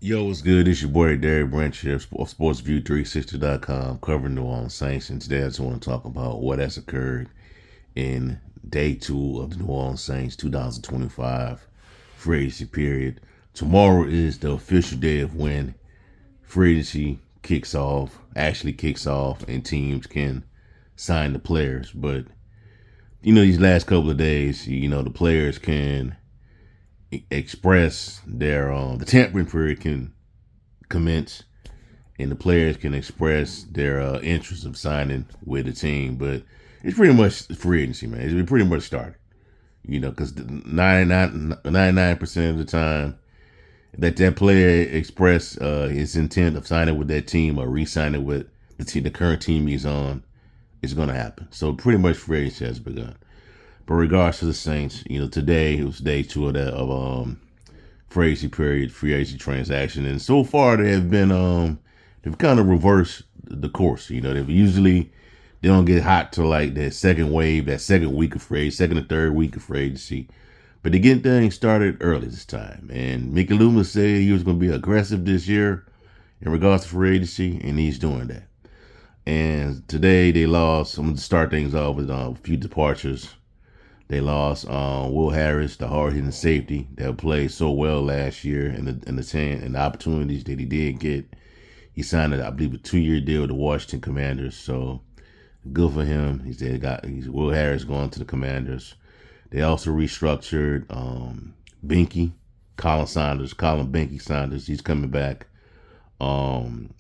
Yo, what's good? It's your boy Derek Branch here, SportsView360.com, covering New Orleans Saints. And today I just want to talk about what has occurred in day two of the New Orleans Saints 2025 free agency period. Tomorrow is the official day of when free agency actually kicks off, and teams can sign the players. But, these last couple of days, the players can express the tampering period can commence, and the players can express their interest of signing with the team. But it's pretty much free agency, man. It's pretty much started, because 99% of the time that player express his intent of signing with that team or re-signing with the current team he's on, it's going to happen. So pretty much free agency has begun. But regards to the Saints, today it was day two of free agency period, free agency transaction, and so far they've kind of reversed the course. They don't get hot till like that second wave, that second week of second or third week of free agency, but they get things started early this time. And Mickey Loomis said he was going to be aggressive this year in regards to free agency, and he's doing that. And today they lost. I'm going to start things off with a few departures. They lost Will Harris, the hard-hitting safety that played so well last year, and the opportunities that he did get. He signed, I believe, a 2-year deal with the Washington Commanders. So good for him. He's Will Harris going to the Commanders. They also restructured Colin Benke Saunders. He's coming back. Carl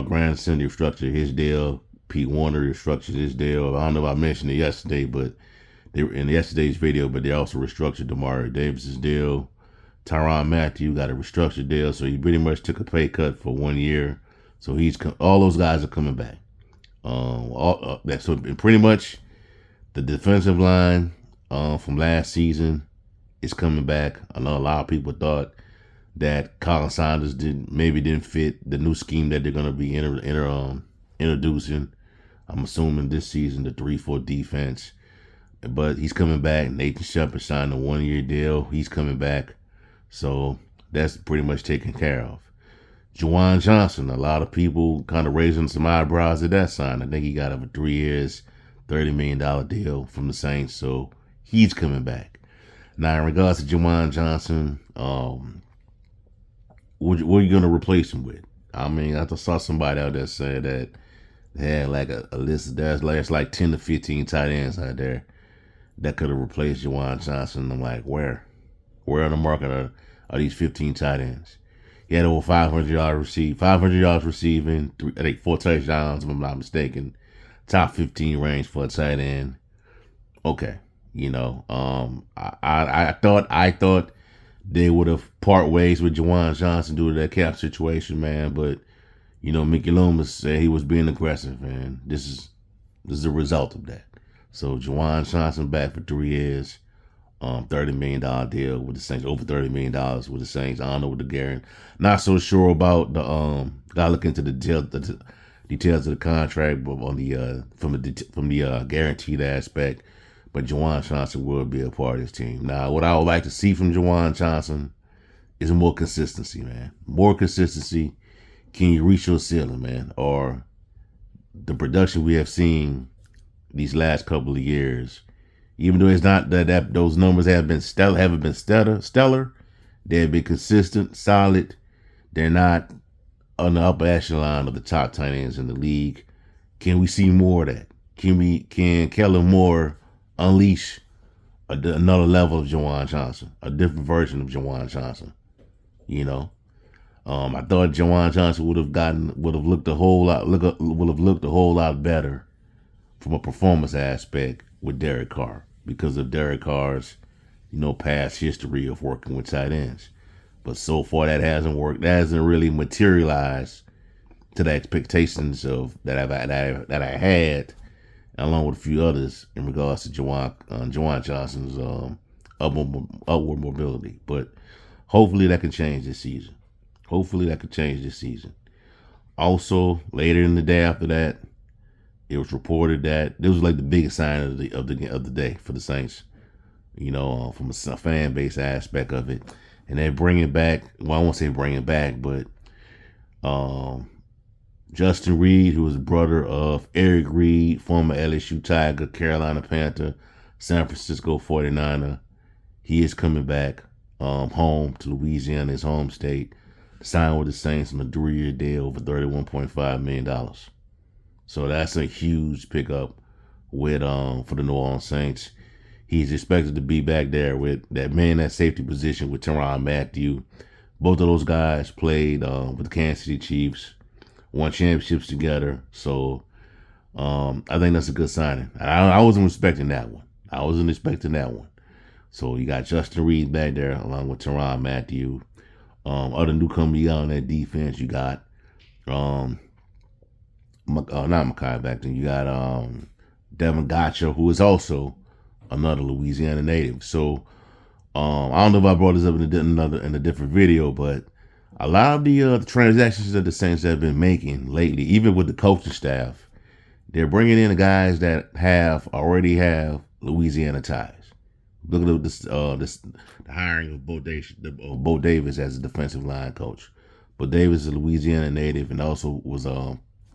Granson restructured his deal. Pete Warner restructured his deal. I don't know if I mentioned it yesterday, but they were in yesterday's video, but they also restructured Demario Davis's deal. Tyrann Mathieu got a restructured deal, so he pretty much took a pay cut for 1 year. So all those guys are coming back. So pretty much the defensive line from last season is coming back. I know a lot of people thought that Colin Saunders didn't fit the new scheme that they're going to be introducing. I'm assuming this season, the 3-4 defense. But he's coming back. Nathan Shepard signed a 1-year deal. He's coming back. So that's pretty much taken care of. Juwan Johnson, a lot of people kind of raising some eyebrows at that sign. I think he got a 3 years, $30 million deal from the Saints. So he's coming back. Now, in regards to Juwan Johnson, what are you going to replace him with? I mean, I just saw somebody out there say that they had like a list. There's like 10 to 15 tight ends out there that could have replaced Juwan Johnson. I'm like, where on the market are these 15 tight ends? He had over 500 yards receiving, 4 touchdowns, if I'm not mistaken. Top 15 range for a tight end. Okay, I thought they would have part ways with Juwan Johnson due to that cap situation, man. But Mickey Loomis said he was being aggressive, and this is a result of that. So Juwan Johnson back for 3 years, $30 million deal with the Saints, over $30 million with the Saints. I don't know what the guarantee. Not so sure about the gotta look into the details of the contract, but on the from the guaranteed aspect. But Juwan Johnson will be a part of this team. Now, what I would like to see from Juwan Johnson is more consistency, man. More consistency. Can you reach your ceiling, man? Or the production we have seen these last couple of years, even though it's not that those numbers haven't been stellar, they have been consistent, solid. They're not on the upper echelon of the top tight ends in the league. Can we see more of that? Can Kellen Moore unleash another level of Juwan Johnson, a different version of Juwan Johnson? I thought Juwan Johnson would have looked a whole lot better from a performance aspect with Derek Carr, because of Derek Carr's past history of working with tight ends. But so far that hasn't worked. That hasn't really materialized to the expectations of that I had, along with a few others, in regards to Juwan Johnson's upward mobility. But hopefully that can change this season. Also, later in the day after that, it was reported that this was like the biggest sign of the day for the Saints. From a fan base aspect of it, and they bring it back. Well, I won't say bring it back, but um, Justin Reed, who is the brother of Eric Reed, former LSU Tiger, Carolina Panther, San Francisco 49er, he is coming back home to Louisiana, his home state, signed with the Saints on a 3-year deal for $31.5 million. So that's a huge pickup with for the New Orleans Saints. He's expected to be back there with that man at safety position with Tyrann Mathieu. Both of those guys played with the Kansas City Chiefs, won championships together. So I think that's a good signing. I wasn't expecting that one. So you got Justin Reed back there along with Tyrann Mathieu. Other newcomer you got on that defense, you got not Mekhi Becton. You got Devin Gotcha, who is also another Louisiana native. So I don't know if I brought this up in a different video, but a lot of the transactions that the Saints have been making lately, even with the coaching staff, they're bringing in the guys that already have Louisiana ties. Look at the hiring of Bo Davis as a defensive line coach. Bo Davis is a Louisiana native and also was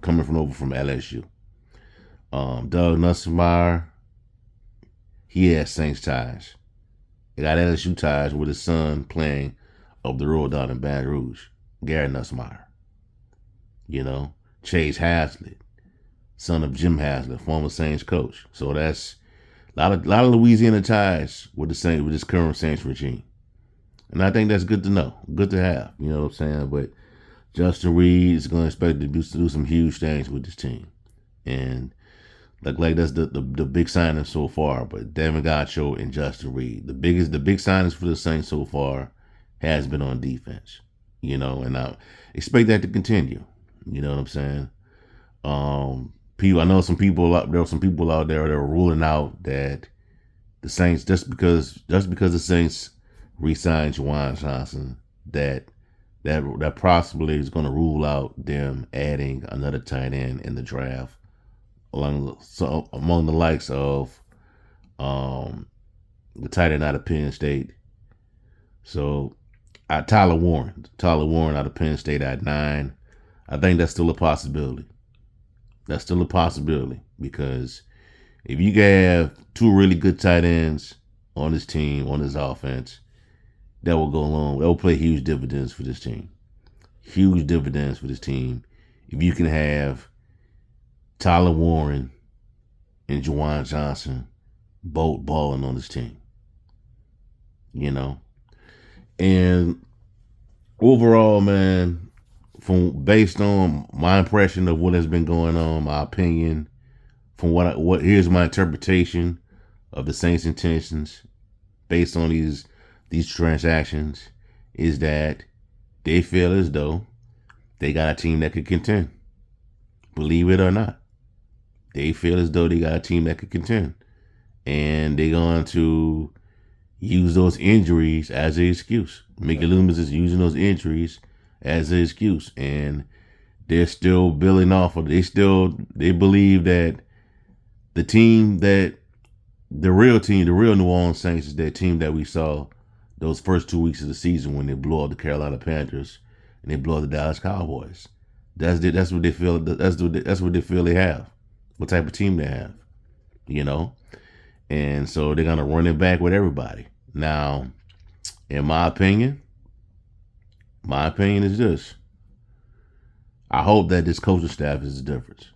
coming over from LSU. Doug Nussmeier, he has Saints ties. He got LSU ties with his son playing up the road down in Baton Rouge, Gary Nussmeier. You know, Chase Haslett, son of Jim Haslett, former Saints coach. So that's a lot of Louisiana ties with this current Saints regime. And I think that's good to know, good to have. You know what I'm saying? But Justin Reed is going to expect to do some huge things with this team. And like that's the big signings so far. But Devin Gotcha and Justin Reed, the big signings for the Saints so far has been on defense. You know, and I expect that to continue. You know what I'm saying? I know there are some people out there that are ruling out that the Saints, just because the Saints re-signed Juwan Johnson, that possibly is going to rule out them adding another tight end in the draft among the likes of the tight end out of Penn State. So Tyler Warren out of Penn State at 9. I think that's still a possibility. Because if you have two really good tight ends on this team, on this offense, that will play huge dividends for this team. If you can have Tyler Warren and Juwan Johnson both balling on this team. You know? And overall, man, based on my impression of what has been going on, my opinion, from here's my interpretation of the Saints' intentions based on these transactions, is that they feel as though they got a team that could contend. Believe it or not, they feel as though they got a team that could contend, and they're going to use those injuries as an excuse. Mickey Loomis is using those injuries as an excuse, and they're still building off of it. They believe that the real New Orleans Saints is that team that we saw those first 2 weeks of the season when they blew up the Carolina Panthers and they blew up the Dallas Cowboys. That's what they feel. That's what they feel they have. What type of team they have, you know? And so they're gonna run it back with everybody. Now, in my opinion is this. I hope that this coaching staff is the difference.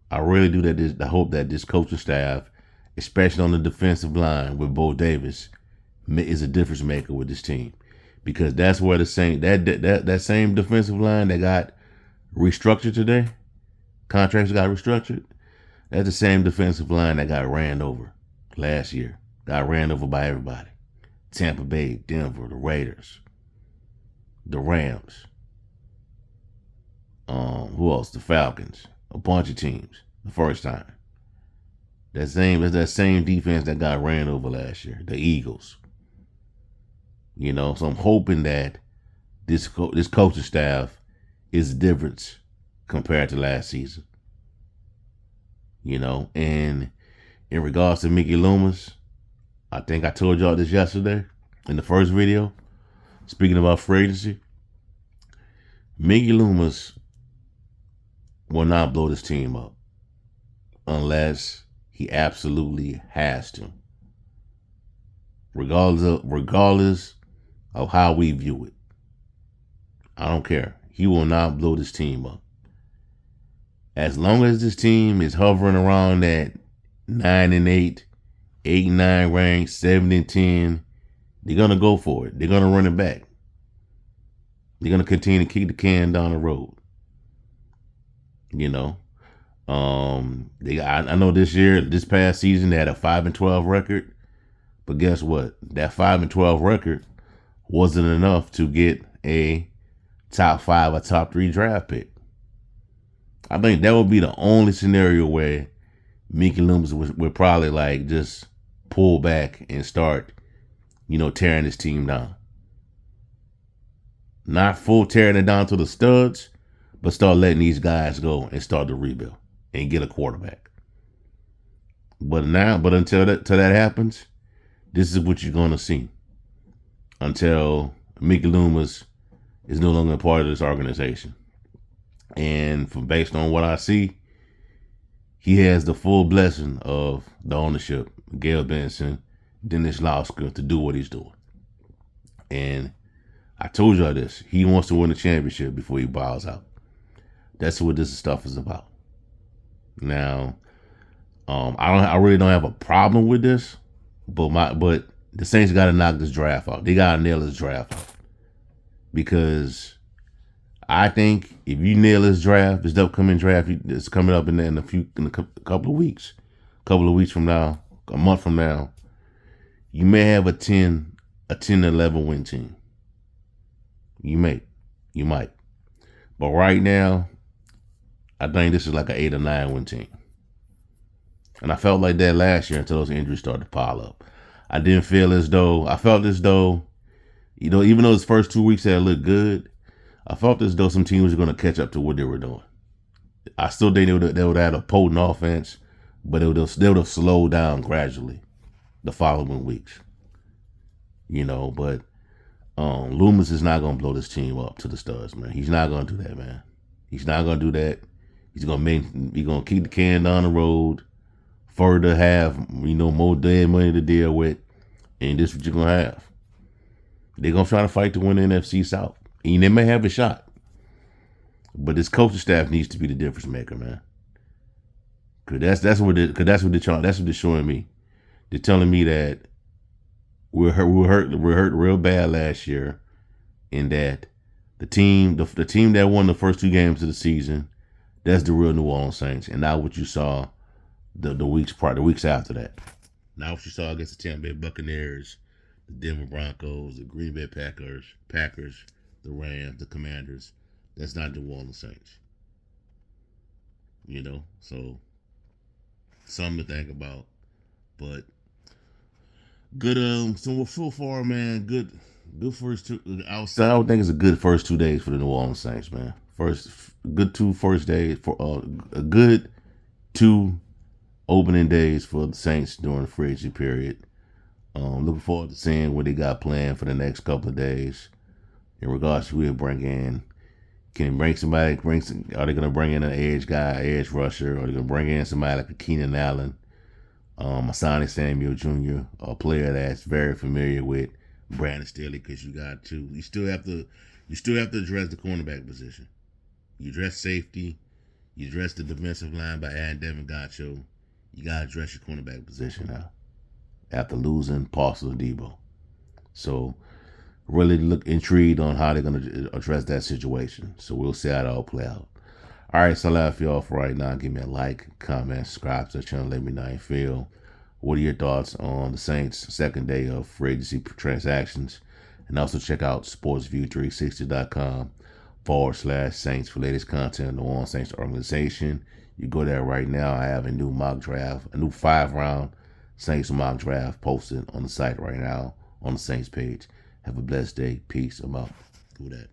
I really do. I hope that this coaching staff, especially on the defensive line with Bo Davis, is a difference maker with this team, because that's where the same that same defensive line that got restructured today, contracts got restructured. That's the same defensive line that got ran over last year. Got ran over by everybody. Tampa Bay, Denver, the Raiders, the Rams. Who else? The Falcons. A bunch of teams the first time. That same defense that got ran over last year. The Eagles. You know, so I'm hoping that this coaching staff is the difference compared to last season. You know, and in regards to Mickey Loomis, I think I told y'all this yesterday in the first video. Speaking about free agency, Mickey Loomis will not blow this team up unless he absolutely has to, regardless of how we view it. I don't care. He will not blow this team up. As long as this team is hovering around that 9-8, 8-9 range, 7-10, they're gonna go for it. They're gonna run it back. They're gonna continue to kick the can down the road. You know, I know this past season, they had a 5-12 record, but guess what? That 5-12 record wasn't enough to get a top 5 or top 3 draft pick. I think that would be the only scenario where Mickey Loomis would probably like just pull back and start, tearing his team down. Not full tearing it down to the studs, but start letting these guys go and start to rebuild and get a quarterback. But until that happens, this is what you're gonna see. Until Mickey Loomis is no longer a part of this organization. And based on what I see, he has the full blessing of the ownership, Gail Benson, Dennis Lauska, to do what he's doing. And I told y'all this. He wants to win the championship before he bows out. That's what this stuff is about. Now, I really don't have a problem with this, but the Saints got to knock this draft out. They got to nail this draft out. Because I think if you nail this draft, this upcoming draft that's coming up in a couple of weeks, from now, a month from now, you may have a 10-11 win team. You might. But right now, I think this is like an 8 or 9 win team. And I felt like that last year until those injuries started to pile up. I felt as though, even though his first 2 weeks had looked good, I felt as though some teams were going to catch up to what they were doing. I still think they would have a potent offense, but they would have slowed down gradually the following weeks. But Loomis is not going to blow this team up to the studs, man. He's not going to do that, man. He's not going to do that. He's going to keep the can down the road, further have, more dead money to deal with, and this is what you're going to have. They're going to try to fight to win the NFC South. And they may have a shot. But this coaching staff needs to be the difference maker, man. Cause that's what they're showing me. They're telling me that we're hurt real bad last year, and that the team that won the first 2 games of the season, that's the real New Orleans Saints, and not what you saw the weeks after that. Not what you saw against the Tampa Bay Buccaneers, the Denver Broncos, the Green Bay Packers, the Rams, the Commanders. That's not the New Orleans Saints. So something to think about. But good. So far, man, good first 2. I would think it's a good first 2 days for the New Orleans Saints, man. Good 2 first days for a good 2 opening days for the Saints during the free agency period. Looking forward to seeing what they got planned for the next couple of days. In regards to who they bring in, are they going to bring in an edge rusher, or are they going to bring in somebody like a Keenan Allen, Asante Samuel Jr., a player that's very familiar with Brandon Staley? Because you still have to address the cornerback position. You address safety, you address the defensive line by adding Devin Gacho. You got to address your cornerback position now after losing Parcel and Debo. So really look intrigued on how they're going to address that situation. So we'll see how it all play out. All right, so that's all for right now. Give me a like, comment, subscribe to the channel. Let me know how you feel. What are your thoughts on the Saints' second day of free agency transactions? And also check out sportsview360.com/Saints for latest content on the New Orleans Saints organization. You go there right now. I have a new mock draft, a new 5-round Saints mock draft posted on the site right now on the Saints page. Have a blessed day. Peace. I'm out. Do that.